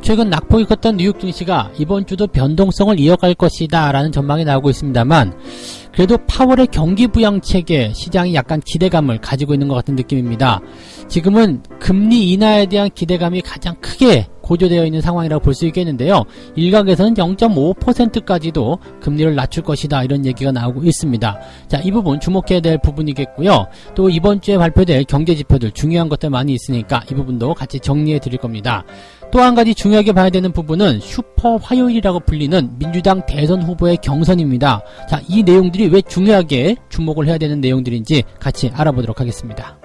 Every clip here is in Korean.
최근 낙폭이 컸던 뉴욕 증시가 이번 주도 변동성을 이어갈 것이다 라는 전망이 나오고 있습니다만, 그래도 파월의 경기 부양책에 시장이 약간 기대감을 가지고 있는 것 같은 느낌입니다. 지금은 금리 인하에 대한 기대감이 가장 크게 고조되어 있는 상황이라고 볼 수 있겠는데요. 일각에서는 0.5%까지도 금리를 낮출 것이다 이런 얘기가 나오고 있습니다. 자, 이 부분 주목해야 될 부분이겠고요. 또 이번 주에 발표될 경제 지표들 중요한 것들 많이 있으니까 이 부분도 같이 정리해 드릴 겁니다. 또 한 가지 중요하게 봐야 되는 부분은 슈퍼 화요일이라고 불리는 민주당 대선 후보의 경선입니다. 자, 이 내용들이 왜 중요하게 주목을 해야 되는 내용들인지 같이 알아보도록 하겠습니다.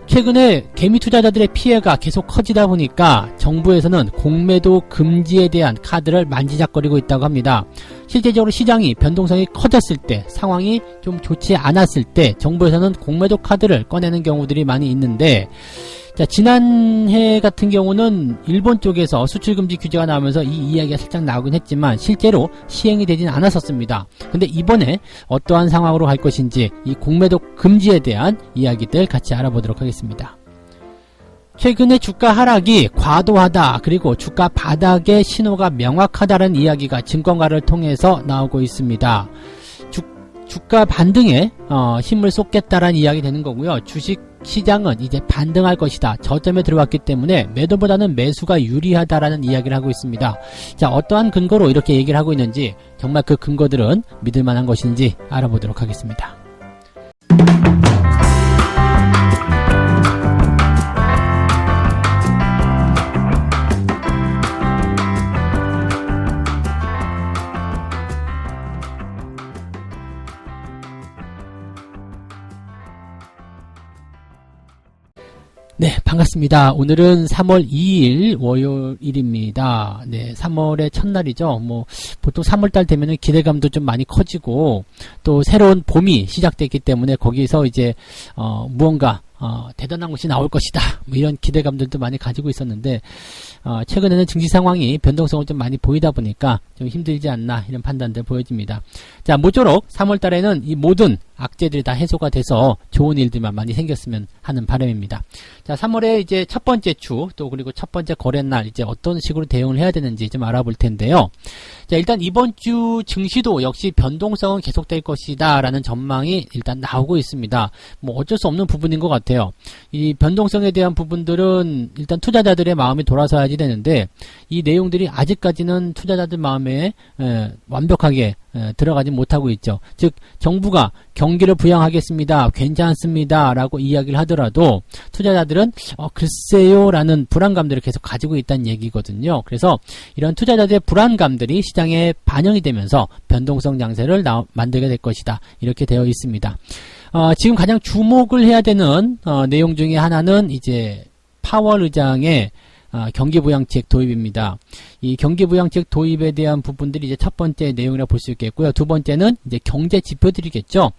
최근에 개미 투자자들의 피해가 계속 커지다 보니까 정부에서는 공매도 금지에 대한 카드를 만지작거리고 있다고 합니다. 실제적으로 시장이 변동성이 커졌을 때, 상황이 좀 좋지 않았을 때 정부에서는 공매도 카드를 꺼내는 경우들이 많이 있는데, 자, 지난해 같은 경우는 일본 쪽에서 수출금지 규제가 나오면서 이 이야기가 살짝 나오긴 했지만 실제로 시행이 되진 않았었습니다. 근데 이번에 어떠한 상황으로 갈 것인지 이 공매도 금지에 대한 이야기들 같이 알아보도록 하겠습니다. 최근에 주가 하락이 과도하다, 그리고 주가 바닥의 신호가 명확하다는 이야기가 증권가를 통해서 나오고 있습니다. 주가 반등에 힘을 쏟겠다라는 이야기 되는 거고요. 주식 시장은 이제 반등할 것이다. 저점에 들어왔기 때문에 매도보다는 매수가 유리하다라는 이야기를 하고 있습니다. 자, 어떠한 근거로 이렇게 얘기를 하고 있는지, 정말 그 근거들은 믿을 만한 것인지 알아보도록 하겠습니다. 네, 반갑습니다. 오늘은 3월 2일 월요일입니다. 네, 3월의 첫날이죠. 보통 3월달 되면은 기대감도 좀 많이 커지고, 또 새로운 봄이 시작됐기 때문에 거기서 이제, 무언가, 대단한 것이 나올 것이다. 이런 기대감들도 많이 가지고 있었는데, 최근에는 증시 상황이 변동성을 좀 많이 보이다 보니까 좀 힘들지 않나 이런 판단들 보여집니다. 자, 모쪼록 3월 달에는 이 모든 악재들이 다 해소가 돼서 좋은 일들만 많이 생겼으면 하는 바람입니다. 자, 3월에 이제 첫 번째 주, 또 그리고 첫 번째 거래날 이제 어떤 식으로 대응을 해야 되는지 좀 알아볼 텐데요. 자, 일단 이번 주 증시도 역시 변동성은 계속될 것이다 라는 전망이 일단 나오고 있습니다. 어쩔 수 없는 부분인 것 같아요. 이 변동성에 대한 부분들은 일단 투자자들의 마음이 돌아서야지 되는데, 이 내용들이 아직까지는 투자자들 마음에 완벽하게 들어가지 못하고 있죠. 즉, 정부가 경기를 부양하겠습니다, 괜찮습니다 라고 이야기를 하더라도 투자자들은 글쎄요 라는 불안감들을 계속 가지고 있다는 얘기거든요. 그래서 이런 투자자들의 불안감들이 시장에 반영이 되면서 변동성 장세를 만들게 될 것이다, 이렇게 되어 있습니다. 지금 가장 주목을 해야 되는 내용 중에 하나는 이제 파월 의장의 경기부양책 도입입니다. 이 경기부양책 도입에 대한 부분들이 이제 첫 번째 내용이라고 볼 수 있겠고요. 두 번째는 이제 경제 지표들이겠죠.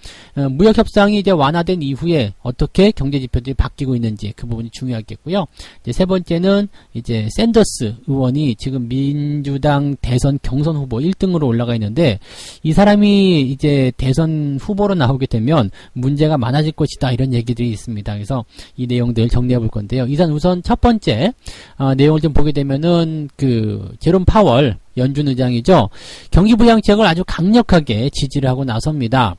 무역 협상이 이제 완화된 이후에 어떻게 경제 지표들이 바뀌고 있는지 그 부분이 중요하겠고요. 이제 세 번째는 이제 샌더스 의원이 지금 민주당 대선 경선 후보 1등으로 올라가 있는데, 이 사람이 이제 대선 후보로 나오게 되면 문제가 많아질 것이다, 이런 얘기들이 있습니다. 그래서 이 내용들 정리해 볼 건데요. 우선 첫 번째 내용을 좀 보게 되면은 제롬 파월 연준 의장이죠. 경기부양책을 아주 강력하게 지지를 하고 나섭니다.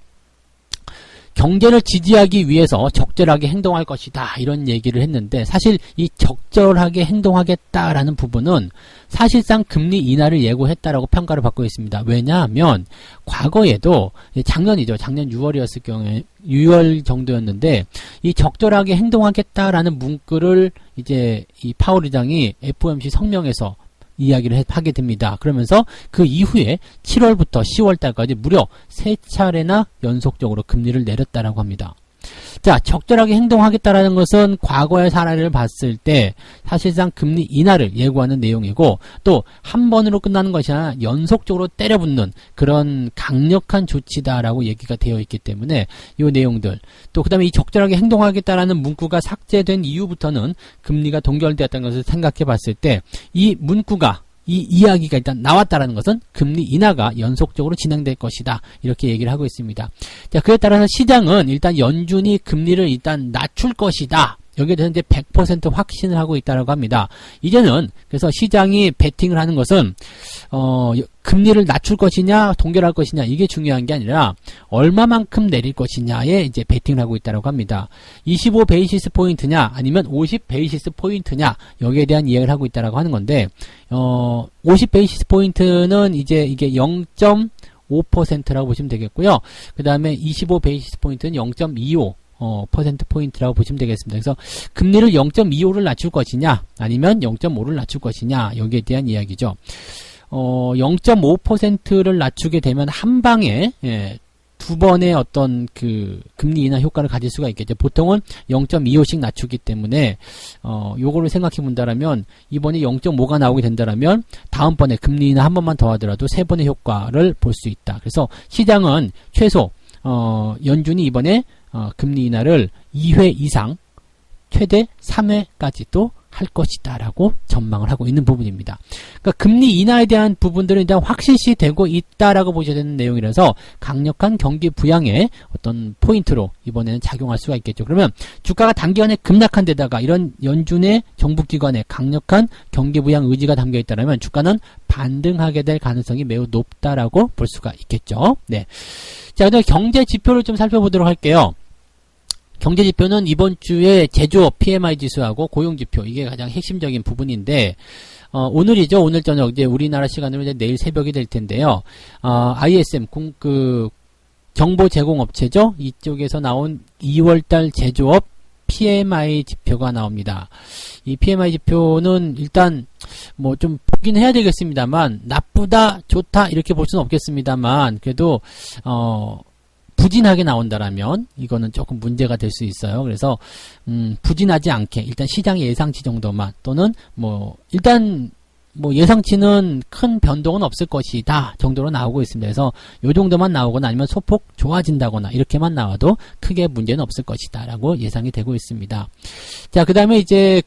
경제를 지지하기 위해서 적절하게 행동할 것이다, 이런 얘기를 했는데, 사실 이 적절하게 행동하겠다라는 부분은 사실상 금리 인하를 예고했다라고 평가를 받고 있습니다. 왜냐하면 과거에도 작년이죠. 작년 6월이었을 경우에 6월 정도였는데, 이 적절하게 행동하겠다라는 문구를 이제 이 파월 의장이 FOMC 성명에서 이야기를 하게 됩니다. 그러면서 그 이후에 7월부터 10월달까지 무려 3차례나 연속적으로 금리를 내렸다라고 합니다. 자, 적절하게 행동하겠다라는 것은 과거의 사례를 봤을 때 사실상 금리 인하를 예고하는 내용이고, 또 한 번으로 끝나는 것이 아니라 연속적으로 때려붙는 그런 강력한 조치다라고 얘기가 되어 있기 때문에 이 내용들, 또 그 다음에 이 적절하게 행동하겠다라는 문구가 삭제된 이후부터는 금리가 동결되었다는 것을 생각해 봤을 때, 이 문구가, 이 이야기가 일단 나왔다라는 것은 금리 인하가 연속적으로 진행될 것이다, 이렇게 얘기를 하고 있습니다. 자, 그에 따라서 시장은 일단 연준이 금리를 일단 낮출 것이다, 여기에 대해서 이제 100% 확신을 하고 있다라고 합니다. 이제는 그래서 시장이 베팅을 하는 것은 금리를 낮출 것이냐 동결할 것이냐 이게 중요한 게 아니라 얼마만큼 내릴 것이냐에 이제 베팅을 하고 있다라고 합니다. 25 베이시스 포인트냐 아니면 50 베이시스 포인트냐 여기에 대한 이야기를 하고 있다라고 하는 건데 50 베이시스 포인트는 이제 이게 0.5%라고 보시면 되겠고요. 그 다음에 25 베이시스 포인트는 0.25 퍼센트 포인트라고 보시면 되겠습니다. 그래서 금리를 0.25를 낮출 것이냐 아니면 0.5를 낮출 것이냐 여기에 대한 이야기죠. 0.5%를 낮추게 되면 한 방에 두 번의 어떤 그 금리 인하 효과를 가질 수가 있겠죠. 보통은 0.25씩 낮추기 때문에 요거를 생각해 본다라면 이번에 0.5가 나오게 된다라면 다음번에 금리 인하 한 번만 더 하더라도 세 번의 효과를 볼 수 있다. 그래서 시장은 최소 연준이 이번에 금리 인하를 2회 이상 최대 3회까지도 할 것이다 라고 전망을 하고 있는 부분입니다. 그러니까 금리 인하에 대한 부분들은 일단 확실시 되고 있다라고 보셔야 되는 내용이라서 강력한 경기 부양의 어떤 포인트로 이번에는 작용할 수가 있겠죠. 그러면 주가가 단기간에 급락한 데다가 이런 연준의 정부기관의 강력한 경기 부양 의지가 담겨 있다면 주가는 반등하게 될 가능성이 매우 높다라고 볼 수가 있겠죠. 네. 자, 그다음에 경제 지표를 좀 살펴보도록 할게요. 경제 지표는 이번 주에 제조업 PMI 지수하고 고용 지표 이게 가장 핵심적인 부분인데 오늘이죠. 오늘 저녁 이제 우리나라 시간으로 이제 내일 새벽이 될 텐데요. ISM 정보 제공 업체죠. 이쪽에서 나온 2월달 제조업 PMI 지표가 나옵니다. 이 PMI 지표는 일단 뭐 좀 보긴 해야 되겠습니다만 나쁘다 좋다 이렇게 볼 수는 없겠습니다만 그래도 부진하게 나온다라면 이거는 조금 문제가 될 수 있어요. 그래서 부진하지 않게 일단 시장의 예상치 정도만 또는 뭐 일단 뭐 예상치는 큰 변동은 없을 것이다 정도로 나오고 있습니다. 그래서 요 정도만 나오거나 아니면 소폭 좋아진다거나 이렇게만 나와도 크게 문제는 없을 것이다 라고 예상이 되고 있습니다. 자, 그 다음에 이제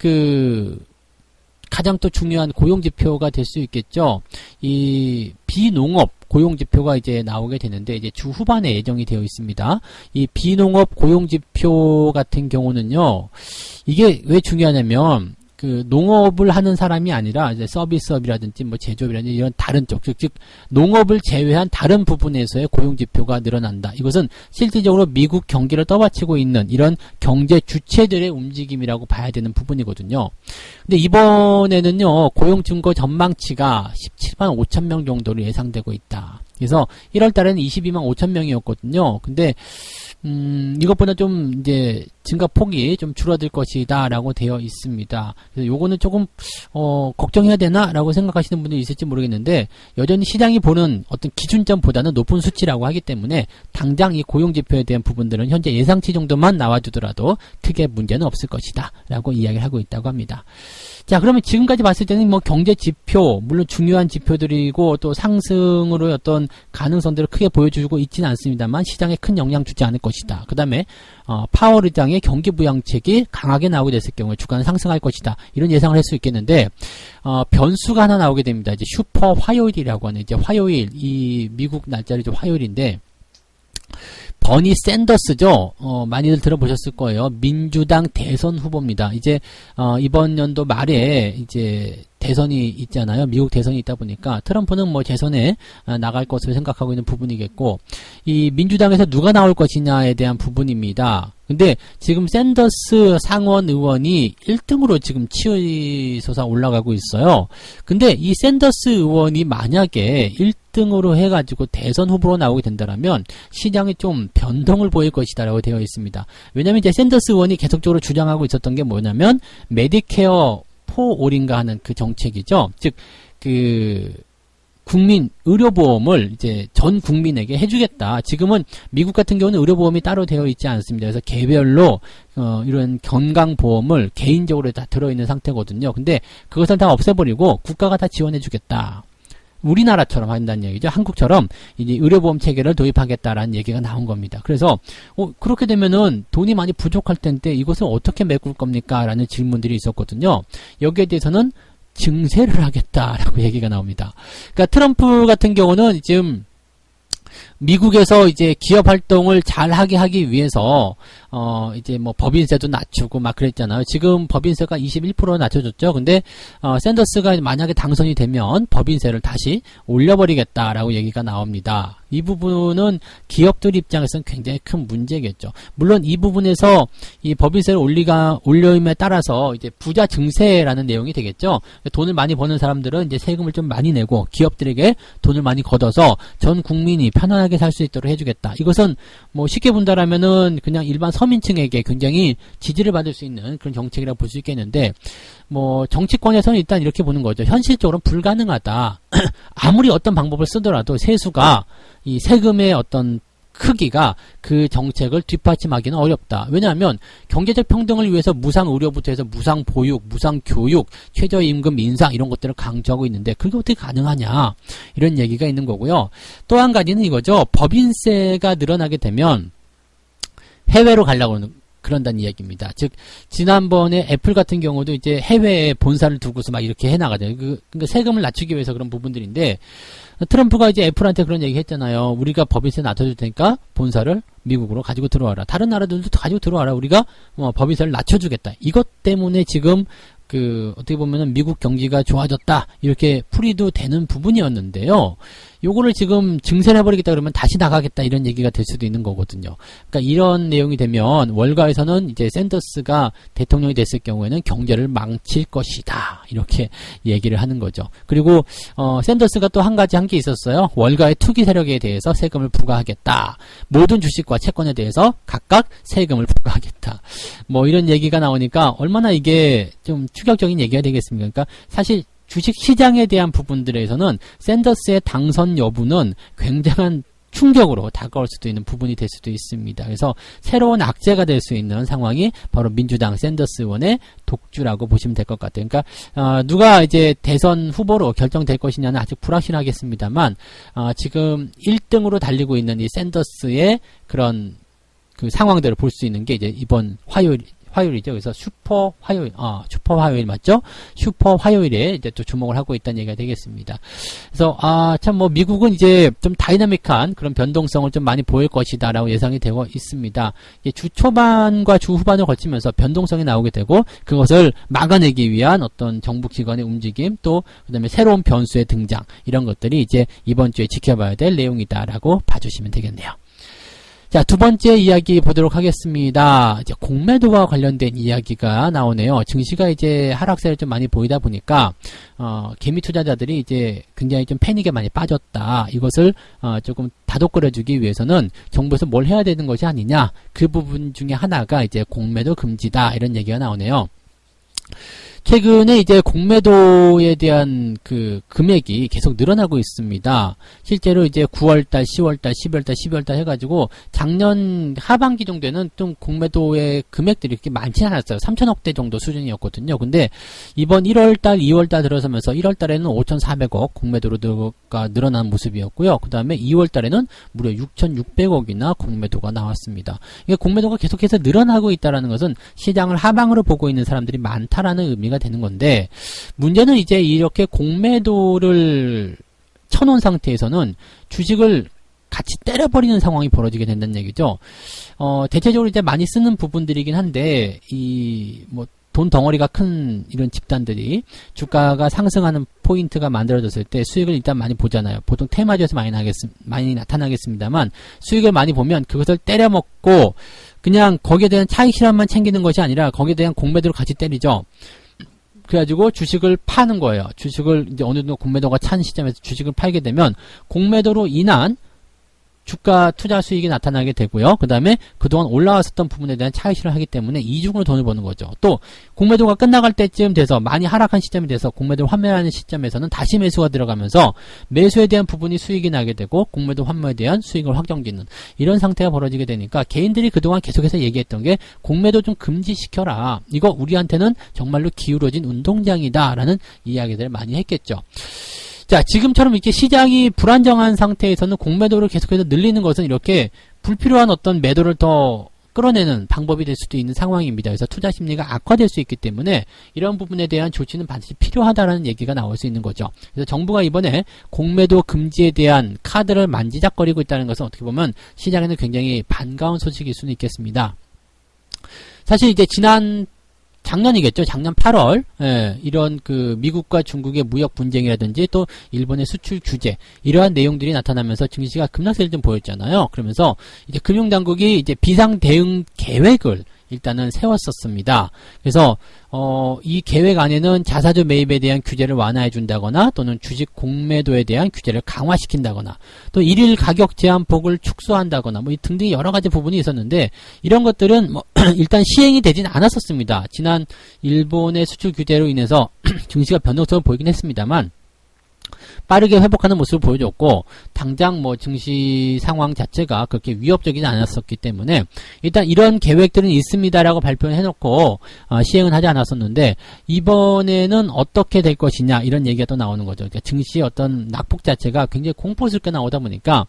가장 또 중요한 고용지표가 될 수 있겠죠. 이 비농업 고용지표가 이제 나오게 되는데 이제 주 후반에 예정이 되어 있습니다. 이 비농업 고용지표 같은 경우는요, 이게 왜 중요하냐면 농업을 하는 사람이 아니라 이제 서비스업이라든지 뭐 제조업이라든지 이런 다른 쪽, 즉 농업을 제외한 다른 부분에서의 고용 지표가 늘어난다. 이것은 실질적으로 미국 경기를 떠받치고 있는 이런 경제 주체들의 움직임이라고 봐야 되는 부분이거든요. 근데 이번에는요, 고용 증거 전망치가 17만 5천 명 정도로 예상되고 있다. 그래서 1월 달에는 22만 5천 명이었거든요. 근데 이것보다 좀 이제 증가폭이 좀 줄어들 것이다 라고 되어 있습니다. 그래서 요거는 조금 걱정해야 되나 라고 생각하시는 분들이 있을지 모르겠는데 여전히 시장이 보는 어떤 기준점보다는 높은 수치라고 하기 때문에 당장 이 고용지표에 대한 부분들은 현재 예상치 정도만 나와주더라도 크게 문제는 없을 것이다 라고 이야기를 하고 있다고 합니다. 자, 그러면 지금까지 봤을 때는 뭐 경제 지표, 물론 중요한 지표들이고 또 상승으로의 어떤 가능성들을 크게 보여주고 있지는 않습니다만 시장에 큰 영향 주지 않을 것이다. 그 다음에 파월 의장의 경기 부양책이 강하게 나오게 됐을 경우에 주가는 상승할 것이다. 이런 예상을 할 수 있겠는데 변수가 하나 나오게 됩니다. 이제 슈퍼 화요일이라고 하는 이제 화요일 이 미국 날짜를 좀 화요일인데 버니 샌더스죠. 많이들 들어보셨을 거예요. 민주당 대선 후보입니다. 이제 이번 연도 말에 이제 대선이 있잖아요. 미국 대선이 있다 보니까 트럼프는 뭐 재선에 나갈 것으로 생각하고 있는 부분이겠고 이 민주당에서 누가 나올 것이냐에 대한 부분입니다. 근데 지금 샌더스 상원 의원이 1등으로 지금 치솟아 올라가고 있어요. 근데 이 샌더스 의원이 만약에 1등으로 해가지고 대선 후보로 나오게 된다면 시장이 좀 변동을 보일 것이다라고 되어 있습니다. 왜냐면 이제 샌더스 의원이 계속적으로 주장하고 있었던 게 뭐냐면 메디케어 포올인가 하는 그 정책이죠. 즉 국민 의료보험을 이제 전 국민에게 해주겠다. 지금은 미국 같은 경우는 의료보험이 따로 되어 있지 않습니다. 그래서 개별로 이런 건강보험을 개인적으로 다 들어있는 상태거든요. 근데 그것을 다 없애버리고 국가가 다 지원해주겠다. 우리나라처럼 한다는 얘기죠. 한국처럼 이제 의료보험 체계를 도입하겠다라는 얘기가 나온 겁니다. 그래서 그렇게 되면은 돈이 많이 부족할 텐데 이것을 어떻게 메꿀 겁니까? 라는 질문들이 있었거든요. 여기에 대해서는 증세를 하겠다라고 얘기가 나옵니다. 그러니까 트럼프 같은 경우는 지금 미국에서 이제 기업 활동을 잘 하게 하기 위해서 이제 뭐 법인세도 낮추고 막 그랬잖아요. 지금 법인세가 21% 낮춰줬죠. 근데 샌더스가 만약에 당선이 되면 법인세를 다시 올려버리겠다라고 얘기가 나옵니다. 이 부분은 기업들 입장에서는 굉장히 큰 문제겠죠. 물론 이 부분에서 이 법인세를 올림에 따라서 이제 부자 증세라는 내용이 되겠죠. 돈을 많이 버는 사람들은 이제 세금을 좀 많이 내고 기업들에게 돈을 많이 걷어서 전 국민이 편안하게 살 수 있도록 해주겠다. 이것은 뭐 쉽게 본다라면은 그냥 일반 서민층에게 굉장히 지지를 받을 수 있는 그런 정책이라고 볼 수 있겠는데, 뭐 정치권에서는 일단 이렇게 보는 거죠. 현실적으로 불가능하다. 아무리 어떤 방법을 쓰더라도 세수가 이 세금의 어떤 크기가 그 정책을 뒷받침하기는 어렵다. 왜냐하면 경제적 평등을 위해서 무상의료부터 해서 무상보육, 무상교육, 최저임금 인상 이런 것들을 강조하고 있는데 그게 어떻게 가능하냐 이런 얘기가 있는 거고요. 또 한 가지는 이거죠. 법인세가 늘어나게 되면 해외로 가려고 그런다는 이야기입니다. 즉 지난번에 애플 같은 경우도 이제 해외에 본사를 두고서 막 이렇게 해나가잖아요. 그러니까 세금을 낮추기 위해서 그런 부분들인데, 트럼프가 이제 애플한테 그런 얘기 했잖아요. 우리가 법인세 낮춰줄 테니까 본사를 미국으로 가지고 들어와라. 다른 나라들도 가지고 들어와라. 우리가 법인세를 낮춰주겠다. 이것 때문에 지금 어떻게 보면은 미국 경기가 좋아졌다. 이렇게 풀이도 되는 부분이었는데요. 요거를 지금 증세를 해버리겠다 그러면 다시 나가겠다 이런 얘기가 될 수도 있는 거거든요. 그러니까 이런 내용이 되면 월가에서는 이제 샌더스가 대통령이 됐을 경우에는 경제를 망칠 것이다. 이렇게 얘기를 하는 거죠. 그리고 샌더스가 또 한 가지 한 게 있었어요. 월가의 투기 세력에 대해서 세금을 부과하겠다. 모든 주식과 채권에 대해서 각각 세금을 부과하겠다. 뭐 이런 얘기가 나오니까 얼마나 이게 좀 충격적인 얘기가 되겠습니까? 그러니까 사실 주식 시장에 대한 부분들에서는 샌더스의 당선 여부는 굉장한 충격으로 다가올 수도 있는 부분이 될 수도 있습니다. 그래서 새로운 악재가 될 수 있는 상황이 바로 민주당 샌더스 의원의 독주라고 보시면 될 것 같아요. 그러니까 누가 이제 대선 후보로 결정될 것이냐는 아직 불확실하겠습니다만 지금 1등으로 달리고 있는 이 샌더스의 그런 그 상황들을 볼 수 있는 게 이제 이번 화요일이죠. 그래서 슈퍼 화요일 맞죠? 슈퍼 화요일에 이제 또 주목을 하고 있다는 얘기가 되겠습니다. 그래서 참 뭐 미국은 이제 좀 다이나믹한 그런 변동성을 좀 많이 보일 것이다라고 예상이 되고 있습니다. 주 초반과 주 후반을 거치면서 변동성이 나오게 되고 그것을 막아내기 위한 어떤 정부 기관의 움직임 또 그다음에 새로운 변수의 등장 이런 것들이 이제 이번 주에 지켜봐야 될 내용이다라고 봐주시면 되겠네요. 자, 두 번째 이야기 보도록 하겠습니다. 이제 공매도와 관련된 이야기가 나오네요. 증시가 이제 하락세를 좀 많이 보이다 보니까, 개미 투자자들이 이제 굉장히 좀 패닉에 많이 빠졌다. 이것을, 조금 다독거려주기 위해서는 정부에서 뭘 해야 되는 것이 아니냐. 그 부분 중에 하나가 이제 공매도 금지다. 이런 얘기가 나오네요. 최근에 이제 공매도에 대한 그 금액이 계속 늘어나고 있습니다. 실제로 이제 9월달, 10월달, 11월달, 12월달 해가지고 작년 하반기 정도에는 좀 공매도의 금액들이 그렇게 많지 않았어요. 3천억대 정도 수준이었거든요. 근데 이번 1월달, 2월달 들어서면서 1월달에는 5,400억 공매도가 늘어난 모습이었고요. 그 다음에 2월달에는 무려 6,600억이나 공매도가 나왔습니다. 이게 공매도가 계속해서 늘어나고 있다는 것은 시장을 하방으로 보고 있는 사람들이 많다라는 의미가 되는 건데, 문제는 이제 이렇게 공매도를 쳐놓은 상태에서는 주식을 같이 때려버리는 상황이 벌어지게 된다는 얘기죠. 대체적으로 이제 많이 쓰는 부분들이긴 한데, 돈 덩어리가 큰 이런 집단들이 주가가 상승하는 포인트가 만들어졌을 때 수익을 일단 많이 보잖아요. 보통 테마주에서 많이 나타나겠습니다만, 수익을 많이 보면 그것을 때려먹고 그냥 거기에 대한 차익 실현만 챙기는 것이 아니라 거기에 대한 공매도를 같이 때리죠. 그래가지고 주식을 파는 거예요. 주식을 이제 어느 정도 공매도가 찬 시점에서 주식을 팔게 되면 공매도로 인한 주가 투자 수익이 나타나게 되고요. 그 다음에 그동안 올라왔었던 부분에 대한 차익실을 하기 때문에 이중으로 돈을 버는 거죠. 또 공매도가 끝나갈 때쯤 돼서 많이 하락한 시점이 돼서 공매도를 환매하는 시점에서는 다시 매수가 들어가면서 매수에 대한 부분이 수익이 나게 되고 공매도 환매에 대한 수익을 확정짓는 이런 상태가 벌어지게 되니까 개인들이 그동안 계속해서 얘기했던 게 공매도 좀 금지시켜라. 이거 우리한테는 정말로 기울어진 운동장이다 라는 이야기들을 많이 했겠죠. 자, 지금처럼 이렇게 시장이 불안정한 상태에서는 공매도를 계속해서 늘리는 것은 이렇게 불필요한 어떤 매도를 더 끌어내는 방법이 될 수도 있는 상황입니다. 그래서 투자 심리가 악화될 수 있기 때문에 이런 부분에 대한 조치는 반드시 필요하다라는 얘기가 나올 수 있는 거죠. 그래서 정부가 이번에 공매도 금지에 대한 카드를 만지작거리고 있다는 것은 어떻게 보면 시장에는 굉장히 반가운 소식일 수는 있겠습니다. 사실 이제 작년이겠죠. 작년 8월, 이런 미국과 중국의 무역 분쟁이라든지 또 일본의 수출 규제, 이러한 내용들이 나타나면서 증시가 급락세를 좀 보였잖아요. 그러면서 이제 금융당국이 이제 비상 대응 계획을 일단은 세웠었습니다. 그래서 이 계획 안에는 자사주 매입에 대한 규제를 완화해 준다거나 또는 주식 공매도에 대한 규제를 강화시킨다거나 또 일일 가격 제한폭을 축소한다거나 뭐 등등 여러 가지 부분이 있었는데 이런 것들은 뭐 일단 시행이 되진 않았었습니다. 지난 일본의 수출 규제로 인해서 증시가 변동성을 보이긴 했습니다만 빠르게 회복하는 모습을 보여줬고 당장 뭐 증시 상황 자체가 그렇게 위협적이지 않았었기 때문에 일단 이런 계획들은 있습니다라고 발표를 해놓고 시행은 하지 않았었는데 이번에는 어떻게 될 것이냐 이런 얘기가 또 나오는 거죠. 그러니까 증시의 어떤 낙폭 자체가 굉장히 공포스럽게 나오다 보니까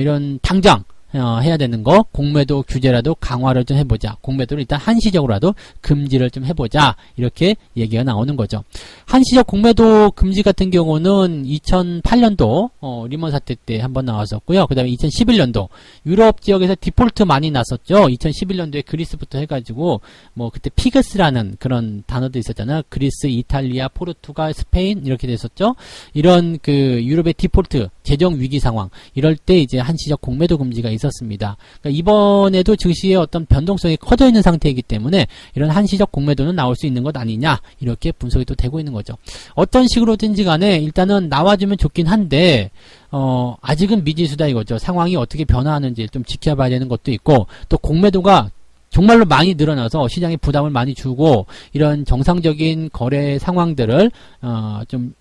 이런 당장 해야 되는 거 공매도 규제라도 강화를 좀 해보자. 공매도를 일단 한시적으로라도 금지를 좀 해보자. 이렇게 얘기가 나오는 거죠. 한시적 공매도 금지 같은 경우는 2008년도 리먼 사태 때 한번 나왔었고요. 그 다음에 2011년도 유럽 지역에서 디폴트 많이 났었죠. 2011년도에 그리스부터 해가지고 뭐 그때 피그스라는 그런 단어도 있었잖아요. 그리스, 이탈리아, 포르투갈, 스페인 이렇게 됐었죠. 이런 유럽의 디폴트 재정 위기 상황 이럴 때 이제 한시적 공매도 금지가 있었습니다. 그러니까 이번에도 증시의 어떤 변동성이 커져 있는 상태이기 때문에 이런 한시적 공매도는 나올 수 있는 것 아니냐 이렇게 분석이 또 되고 있는 거죠. 어떤 식으로든지 간에 일단은 나와주면 좋긴 한데 아직은 미지수다 이거죠. 상황이 어떻게 변화하는지 좀 지켜봐야 되는 것도 있고 또 공매도가 정말로 많이 늘어나서 시장에 부담을 많이 주고 이런 정상적인 거래 상황들을 좀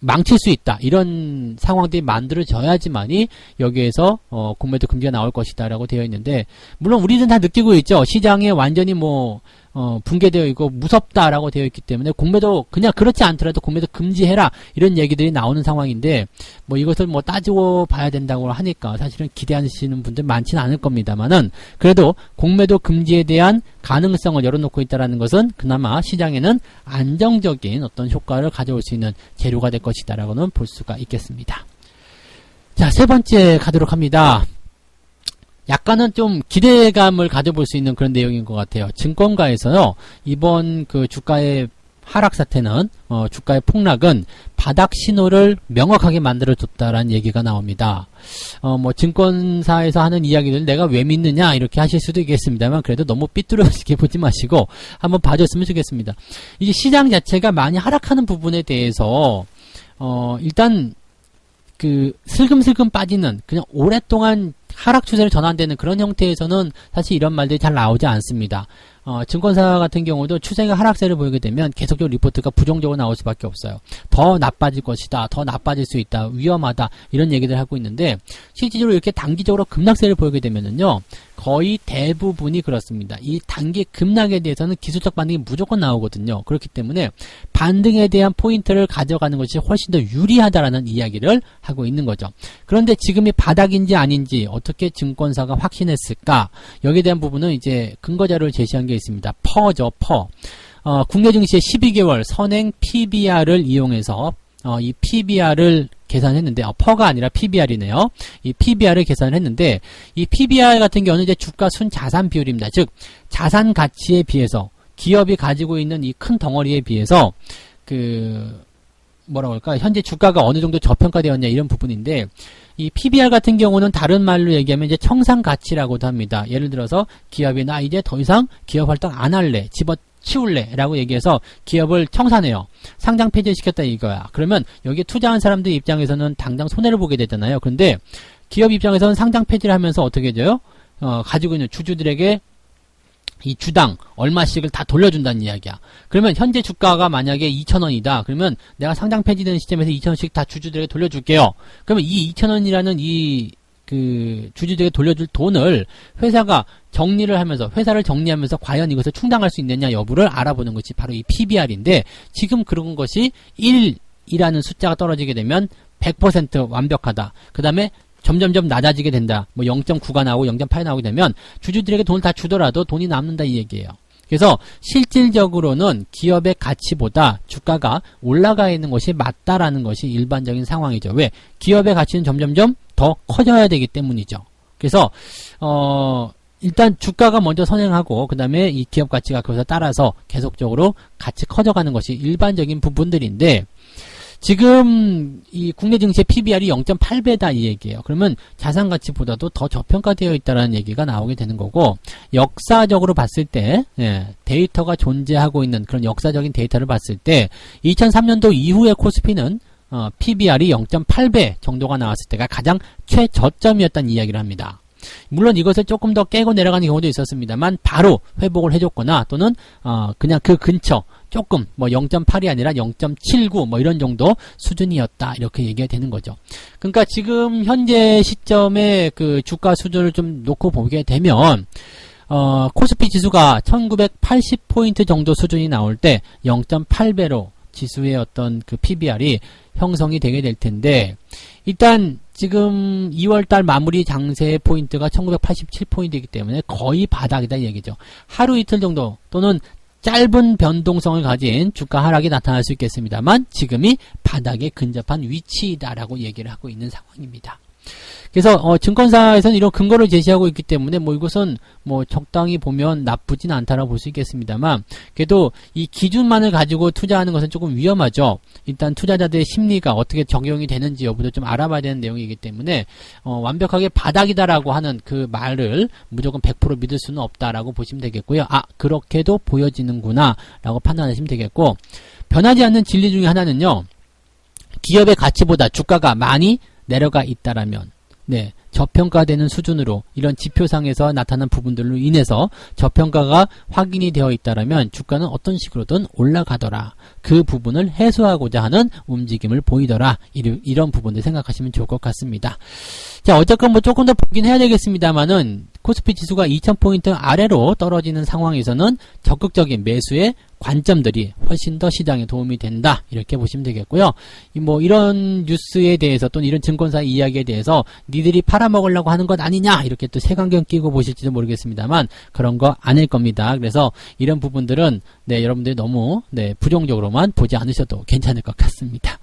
망칠 수 있다. 이런 상황들이 만들어져야지만이 여기에서 공매도 금지가 나올 것이다 라고 되어 있는데 물론 우리는 다 느끼고 있죠. 시장에 완전히 붕괴되어 있고 무섭다라고 되어 있기 때문에 공매도 그냥 그렇지 않더라도 공매도 금지해라 이런 얘기들이 나오는 상황인데 뭐 이것을 따지고 봐야 된다고 하니까 사실은 기대하시는 분들 많지는 않을 겁니다만은 그래도 공매도 금지에 대한 가능성을 열어놓고 있다는 것은 그나마 시장에는 안정적인 어떤 효과를 가져올 수 있는 재료가 될 것이다라고는 볼 수가 있겠습니다. 자, 세 번째 가도록 합니다. 약간은 좀 기대감을 가져볼 수 있는 그런 내용인 것 같아요. 증권가에서요, 이번 주가의 하락 사태는, 주가의 폭락은 바닥 신호를 명확하게 만들어줬다라는 얘기가 나옵니다. 증권사에서 하는 이야기들 내가 왜 믿느냐, 이렇게 하실 수도 있겠습니다만, 그래도 너무 삐뚤어지게 보지 마시고, 한번 봐줬으면 좋겠습니다. 이제 시장 자체가 많이 하락하는 부분에 대해서, 일단, 슬금슬금 빠지는, 그냥 오랫동안 하락 추세를 전환되는 그런 형태에서는 사실 이런 말들이 잘 나오지 않습니다. 증권사 같은 경우도 추세가 하락세를 보이게 되면 계속적으로 리포트가 부정적으로 나올 수밖에 없어요. 더 나빠질 것이다. 더 나빠질 수 있다. 위험하다. 이런 얘기를 하고 있는데 실질적으로 이렇게 단기적으로 급락세를 보이게 되면은요. 거의 대부분이 그렇습니다. 이 단기 급락에 대해서는 기술적 반등이 무조건 나오거든요. 그렇기 때문에 반등에 대한 포인트를 가져가는 것이 훨씬 더 유리하다라는 이야기를 하고 있는 거죠. 그런데 지금이 바닥인지 아닌지 어떻게 증권사가 확신했을까? 여기에 대한 부분은 이제 근거자료를 제시한 게 있습니다. 퍼죠, 퍼. 국내 증시의 12개월 선행 PBR을 이용해서 이 PBR을 계산했는데, 퍼가 아니라 PBR이네요. 이 PBR을 계산을 했는데, 이 PBR 같은 경우는 이제 주가 순자산 비율입니다. 즉, 자산 가치에 비해서, 기업이 가지고 있는 이 큰 덩어리에 비해서, 뭐라고 할까, 현재 주가가 어느 정도 저평가되었냐, 이런 부분인데, 이 PBR 같은 경우는 다른 말로 얘기하면 이제 청산 가치라고도 합니다. 예를 들어서, 기업이 나 이제 더 이상 기업 활동 안 할래, 치울래 라고 얘기해서 기업을 청산해요. 상장 폐지시켰다 이거야. 그러면 여기에 투자한 사람들 입장에서는 당장 손해를 보게 되잖아요. 그런데 기업 입장에서는 상장 폐지를 하면서 어떻게 해줘요? 가지고 있는 주주들에게 이 주당 얼마씩을 다 돌려준다는 이야기야. 그러면 현재 주가가 만약에 2,000원이다. 그러면 내가 상장 폐지되는 시점에서 2,000원씩 다 주주들에게 돌려줄게요. 그러면 이 2,000원이라는 이 주주들에게 돌려줄 돈을 회사가 정리를 하면서, 회사를 정리하면서 과연 이것을 충당할 수 있느냐 여부를 알아보는 것이 바로 이 PBR인데, 지금 그런 것이 1이라는 숫자가 떨어지게 되면 100% 완벽하다. 그 다음에 점점점 낮아지게 된다. 뭐 0.9가 나오고 0.8이 나오게 되면 주주들에게 돈을 다 주더라도 돈이 남는다 이 얘기예요. 그래서 실질적으로는 기업의 가치보다 주가가 올라가 있는 것이 맞다라는 것이 일반적인 상황이죠. 왜? 기업의 가치는 점점점 더 커져야 되기 때문이죠. 그래서 일단 주가가 먼저 선행하고 그 다음에 이 기업 가치가 거기서 따라서 계속적으로 같이 커져가는 것이 일반적인 부분들인데 지금 이 국내 증시의 PBR이 0.8배다 이 얘기예요. 그러면 자산 가치보다도 더 저평가되어 있다는 얘기가 나오게 되는 거고 역사적으로 봤을 때 데이터가 존재하고 있는 그런 역사적인 데이터를 봤을 때 2003년도 이후의 코스피는 PBR이 0.8배 정도가 나왔을 때가 가장 최저점이었다는 이야기를 합니다. 물론 이것을 조금 더 깨고 내려가는 경우도 있었습니다만 바로 회복을 해줬거나 또는 그냥 그 근처 조금 뭐 0.8이 아니라 0.79 뭐 이런 정도 수준이었다 이렇게 얘기가 되는 거죠. 그러니까 지금 현재 시점에 그 주가 수준을 좀 놓고 보게 되면 코스피 지수가 1980포인트 정도 수준이 나올 때 0.8배로 지수의 어떤 그 PBR이 형성이 되게 될 텐데 일단 지금 2월달 마무리 장세 포인트가 1987포인트이기 때문에 거의 바닥이다 이 얘기죠. 하루 이틀 정도 또는 짧은 변동성을 가진 주가 하락이 나타날 수 있겠습니다만 지금이 바닥에 근접한 위치다라고 얘기를 하고 있는 상황입니다. 그래서 증권사에서는 이런 근거를 제시하고 있기 때문에 뭐 이것은 뭐 적당히 보면 나쁘진 않다라고 볼 수 있겠습니다만 그래도 이 기준만을 가지고 투자하는 것은 조금 위험하죠. 일단 투자자들의 심리가 어떻게 적용이 되는지 여부도 좀 알아봐야 되는 내용이기 때문에 완벽하게 바닥이다라고 하는 그 말을 무조건 100% 믿을 수는 없다라고 보시면 되겠고요. 그렇게도 보여지는구나 라고 판단하시면 되겠고 변하지 않는 진리 중에 하나는요. 기업의 가치보다 주가가 많이 내려가 있다라면 저평가되는 수준으로 이런 지표상에서 나타난 부분들로 인해서 저평가가 확인이 되어 있다라면 주가는 어떤 식으로든 올라가더라. 그 부분을 해소하고자 하는 움직임을 보이더라. 이런 부분들 생각하시면 좋을 것 같습니다. 자, 어쨌건 뭐 조금 더 보긴 해야 되겠습니다만은 코스피 지수가 2000포인트 아래로 떨어지는 상황에서는 적극적인 매수의 관점들이 훨씬 더 시장에 도움이 된다. 이렇게 보시면 되겠고요. 뭐 이런 뉴스에 대해서 또는 이런 증권사 이야기에 대해서 니들이 팔아먹으려고 하는 것 아니냐 이렇게 또 색안경 끼고 보실지도 모르겠습니다만 그런 거 아닐 겁니다. 그래서 이런 부분들은 여러분들이 너무 부정적으로만 보지 않으셔도 괜찮을 것 같습니다.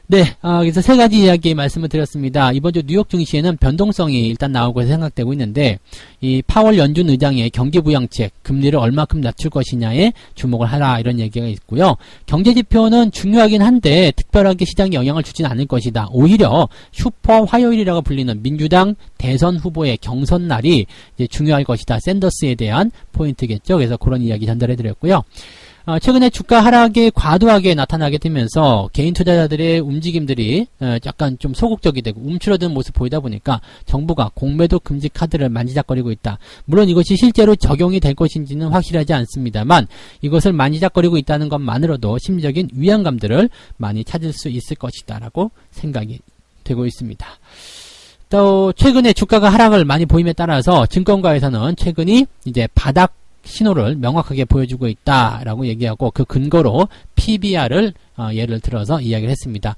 그래서 세 가지 이야기 말씀을 드렸습니다. 이번 주 뉴욕 증시에는 변동성이 일단 나오고 생각되고 있는데, 이 파월 연준 의장의 경기부양책, 금리를 얼마큼 낮출 것이냐에 주목을 하라, 이런 얘기가 있고요. 경제지표는 중요하긴 한데, 특별하게 시장에 영향을 주진 않을 것이다. 오히려 슈퍼 화요일이라고 불리는 민주당 대선 후보의 경선날이 이제 중요할 것이다. 샌더스에 대한 포인트겠죠. 그래서 그런 이야기 전달해 드렸고요. 최근에 주가 하락이 과도하게 나타나게 되면서 개인 투자자들의 움직임들이 약간 좀 소극적이 되고 움츠러든 모습 보이다 보니까 정부가 공매도 금지 카드를 만지작거리고 있다. 물론 이것이 실제로 적용이 될 것인지는 확실하지 않습니다만 이것을 만지작거리고 있다는 것만으로도 심리적인 위안감들을 많이 찾을 수 있을 것이다 라고 생각이 되고 있습니다. 또 최근에 주가가 하락을 많이 보임에 따라서 증권가에서는 최근이 이제 바닥 신호를 명확하게 보여주고 있다라고 얘기하고 그 근거로 PBR을 예를 들어서 이야기를 했습니다.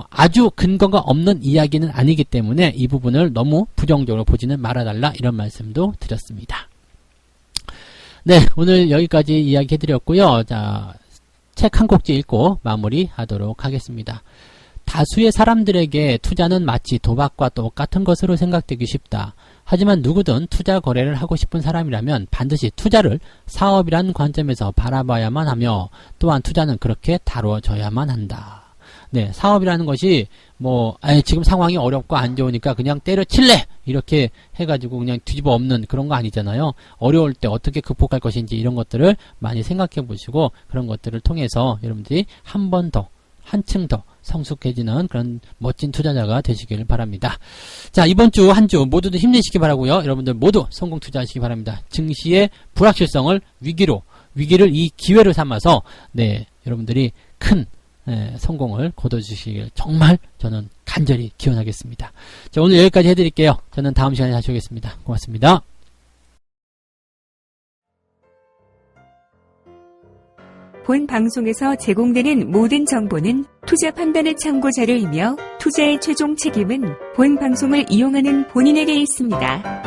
아주 근거가 없는 이야기는 아니기 때문에 이 부분을 너무 부정적으로 보지는 말아달라 이런 말씀도 드렸습니다. 오늘 여기까지 이야기해드렸고요. 자, 책 한 꼭지 읽고 마무리하도록 하겠습니다. 다수의 사람들에게 투자는 마치 도박과 똑같은 것으로 생각되기 쉽다. 하지만 누구든 투자 거래를 하고 싶은 사람이라면 반드시 투자를 사업이란 관점에서 바라봐야만 하며 또한 투자는 그렇게 다뤄져야만 한다. 사업이라는 것이 지금 상황이 어렵고 안 좋으니까 그냥 때려칠래! 이렇게 해가지고 그냥 뒤집어 엎는 그런 거 아니잖아요. 어려울 때 어떻게 극복할 것인지 이런 것들을 많이 생각해 보시고 그런 것들을 통해서 여러분들이 한층 더 성숙해지는 그런 멋진 투자자가 되시길 바랍니다. 자, 이번 주 한 주 모두들 힘내시기 바라고요. 여러분들 모두 성공 투자하시기 바랍니다. 증시의 불확실성을 위기를 이 기회로 삼아서 여러분들이 큰 성공을 거둬주시길 정말 저는 간절히 기원하겠습니다. 자, 오늘 여기까지 해드릴게요. 저는 다음 시간에 다시 오겠습니다. 고맙습니다. 본 방송에서 제공되는 모든 정보는 투자 판단의 참고 자료이며 투자의 최종 책임은 본 방송을 이용하는 본인에게 있습니다.